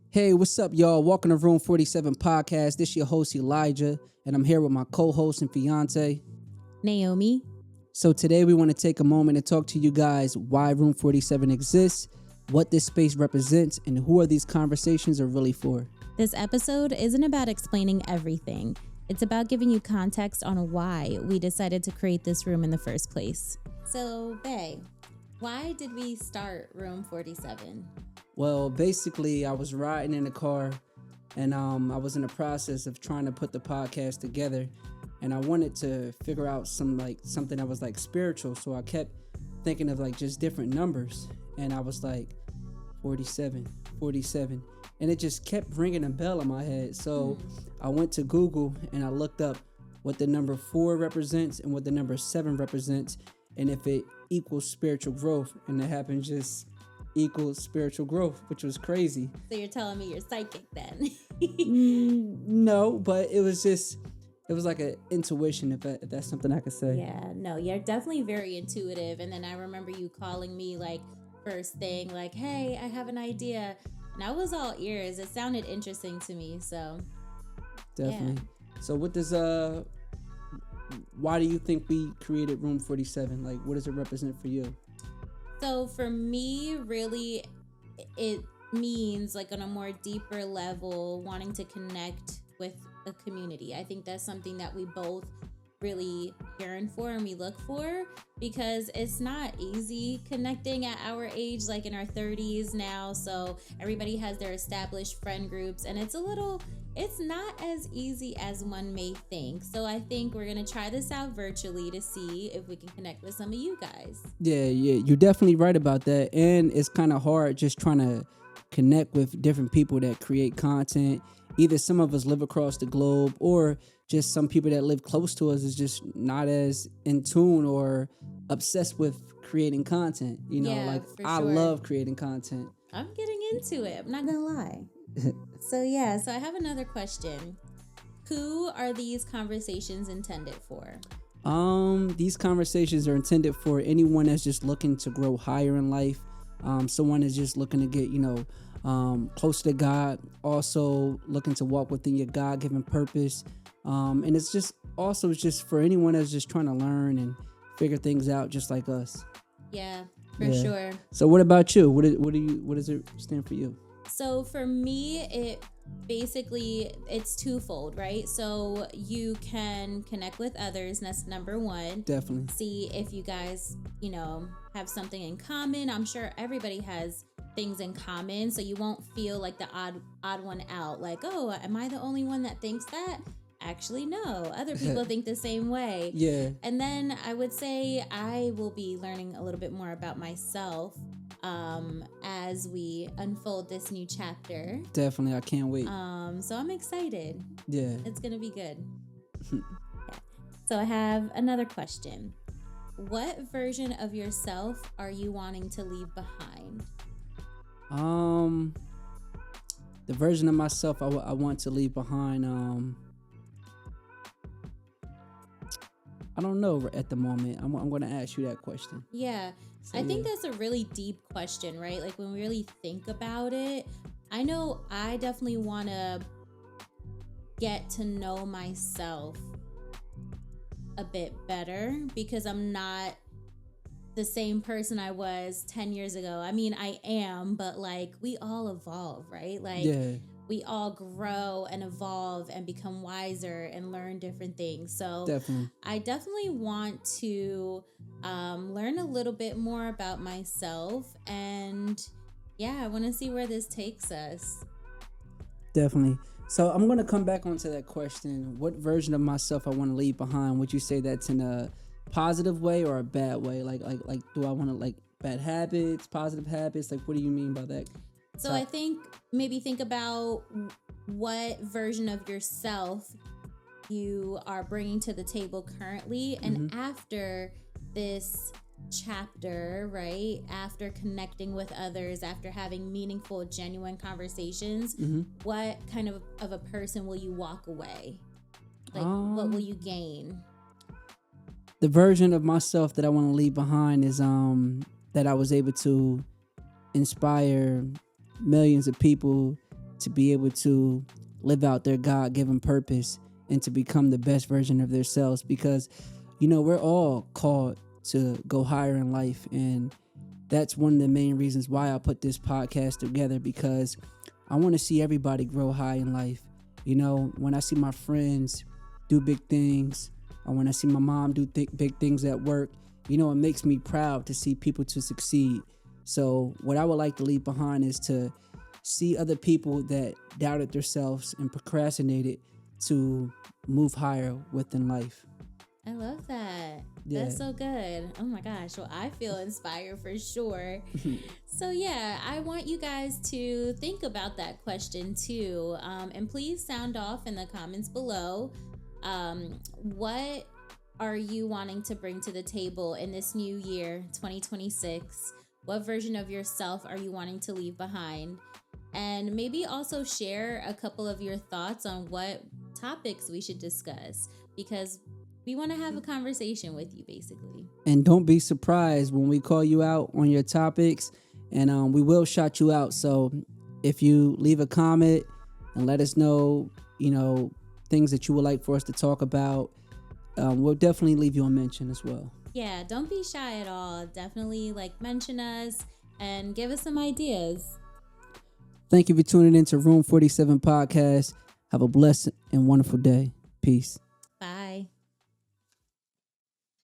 Hey, what's up, y'all? Welcome to Room 47 Podcast. This your host, Elijah, and I'm here with my co-host and fiance, Naomi. So today we want to take a moment and talk to you guys why Room 47 exists, what this space represents, and who are these conversations are really for. This episode isn't about explaining everything. It's about giving you context on why we decided to create this room in the first place. So, Bae, why did we start Room 47? Well, basically, I was riding in the car, and I was in the process of trying to put the podcast together, and I wanted to figure out something that was like spiritual. So I kept thinking of like just different numbers, and I was like 47, 47, and it just kept ringing a bell in my head. So I went to Google and I looked up what the number 4 represents and what the number 7 represents, and if it equals spiritual growth, and it happened just equals spiritual growth, which was crazy. So you're telling me you're psychic then? No, but it was like an intuition, if that's something I could say. Yeah, no, you're definitely very intuitive. And then I remember you calling me like first thing, like, hey, I have an idea. And I was all ears. It sounded interesting to me. So Definitely. Yeah. So what does why do you think we created Room 47? Like, what does it represent for you? So for me, really, it means like on a more deeper level, wanting to connect with a community. I think that's something that we both really yearn for and we look for, because it's not easy connecting at our age, like in our 30s now. So everybody has their established friend groups, and it's not as easy as one may think. So I think we're going to try this out virtually to see if we can connect with some of you guys. Yeah, you're definitely right about that. And it's kind of hard just trying to connect with different people that create content. Either some of us live across the globe, or just some people that live close to us is just not as in tune or obsessed with creating content. I love creating content. I'm getting into it. I'm not going to lie. So I have another question. Who are these conversations intended for? These conversations are intended for anyone that's just looking to grow higher in life. Someone is just looking to get, closer to God, also looking to walk within your God-given purpose. And it's just for anyone that's just trying to learn and figure things out just like us. Yeah, for sure. So what about you? What does it stand for you? So for me, it's twofold, right? So you can connect with others, and that's number one. Definitely. See if you guys, have something in common. I'm sure everybody has things in common, so you won't feel like the odd one out. Like, oh, am I the only one that thinks that? Actually, no. Other people think the same way. Yeah. And then I would say I will be learning a little bit more about myself as we unfold this new chapter. Definitely, I can't wait. So I'm excited. Yeah. It's gonna be good. Okay. So I have another question. What version of yourself are you wanting to leave behind? The version of myself I want to leave behind, I don't know at the moment. I'm going to ask you that question. Yeah. I think that's a really deep question, right? Like when we really think about it, I know I definitely want to get to know myself a bit better, because I'm not the same person I was 10 years ago. I mean, I am, but like we all evolve, right? Like we all grow and evolve and become wiser and learn different things. So definitely. I definitely want to learn a little bit more about myself, and I want to see where this takes us. Definitely. So I'm going to come back onto that question. What version of myself I want to leave behind? Would you say that's in a positive way or a bad way? Like do I want to like bad habits, positive habits? Like, what do you mean by that? So I think maybe think about what version of yourself you are bringing to the table currently, and after this chapter, right, after connecting with others, after having meaningful, genuine conversations, what kind of a person will you walk away? Like, what will you gain? The version of myself that I want to leave behind is that I was able to inspire millions of people to be able to live out their God-given purpose and to become the best version of themselves. Because, we're all called to go higher in life. And that's one of the main reasons why I put this podcast together, because I want to see everybody grow high in life. When I see my friends do big things, or when I see my mom do big things at work, it makes me proud to see people to succeed. So what I would like to leave behind is to see other people that doubted themselves and procrastinated to move higher within life. I love that. Yeah. That's so good. Oh my gosh. Well, I feel inspired for sure. So yeah, I want you guys to think about that question too. And please sound off in the comments below. What are you wanting to bring to the table in this new year, 2026? What version of yourself are you wanting to leave behind? And maybe also share a couple of your thoughts on what topics we should discuss, because we want to have a conversation with you, basically. And don't be surprised when we call you out on your topics, and we will shout you out. So if you leave a comment and let us know, things that you would like for us to talk about, we'll definitely leave you a mention as well. Yeah, don't be shy at all. Definitely mention us and give us some ideas. Thank you for tuning in to Room 47 Podcast. Have a blessed and wonderful day. Peace.